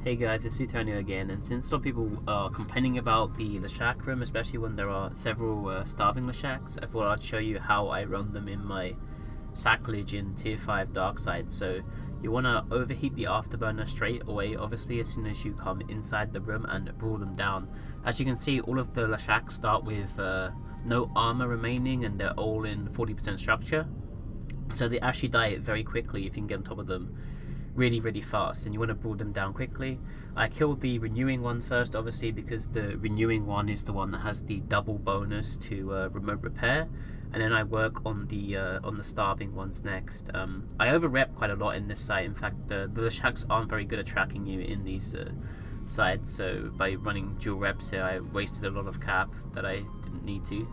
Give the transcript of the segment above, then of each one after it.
Hey guys, it's Sutonio again, and since some people are complaining about the Leshak room, especially when there are several starving Leshaks, I thought I'd show you how I run them in my Sacrilege in Tier 5 Dark Side. So you want to overheat the afterburner straight away, obviously as soon as you come inside the room, and brawl them down. As you can see, all of the Leshaks start with no armor remaining, and they're all in 40% structure. So they actually die very quickly if you can get on top of them really fast, and you want to brawl them down quickly. I killed the renewing one first, obviously, because the renewing one is the one that has the double bonus to remote repair, and then I work on the starving ones next. I overrep quite a lot in this site. In fact, the Leshaks aren't very good at tracking you in these sides, so by running dual reps here I wasted a lot of cap that I didn't need to.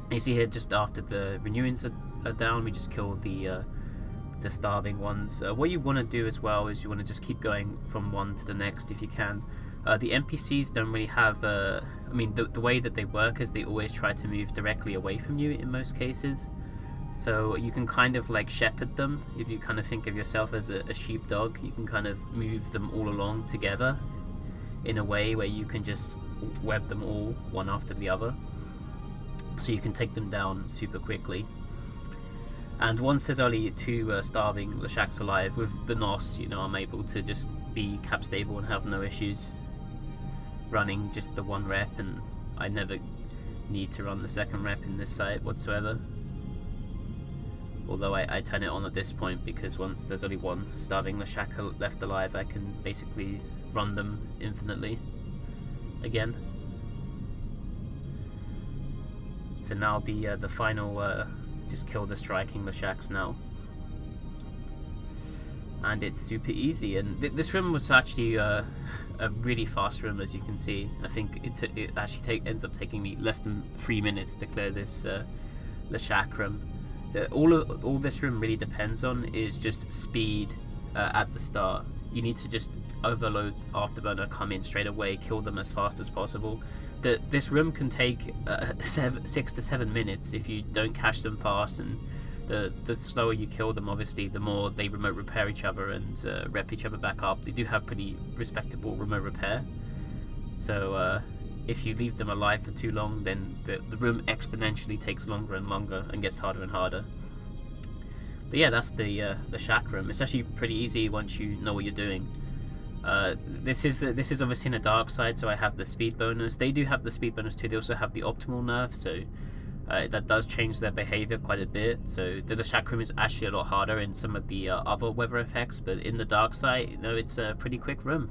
You see here, just after the renewings are down, we just killed the starving ones. What you want to do as well is you want to just keep going from one to the next if you can. The NPCs don't really have I mean, the way that they work is they always try to move directly away from you in most cases, so you can kind of like shepherd them. If you kind of think of yourself as a sheepdog, you can kind of move them all along together in a way where you can just web them all one after the other, so you can take them down super quickly. And once there's only two starving Leshaks alive, with the NOS, you know, I'm able to just be cap stable and have no issues running just the one rep, and I never need to run the second rep in this site whatsoever. Although I turn it on at this point, because once there's only one starving Leshak left alive, I can basically run them infinitely again. So now the final just kill the striking Leshaks now, and it's super easy. And this room was actually a really fast room, as you can see. I think it actually ends up taking me less than 3 minutes to clear this Leshak room. All this room really depends on is just speed at the start. You need to just overload afterburner, come in straight away, kill them as fast as possible. This room can take 6 to 7 minutes if you don't catch them fast, and the slower you kill them, obviously, the more they remote repair each other and rep each other back up. They do have pretty respectable remote repair, so if you leave them alive for too long, then the room exponentially takes longer and longer and gets harder and harder. But yeah, that's the Leshak room. It's actually pretty easy once you know what you're doing. This is obviously in a dark side, so I have the speed bonus. They do have the speed bonus too. They also have the optimal nerf, so that does change their behavior quite a bit. So the Leshak room is actually a lot harder in some of the other weather effects, but in the dark side, you know, it's a pretty quick room.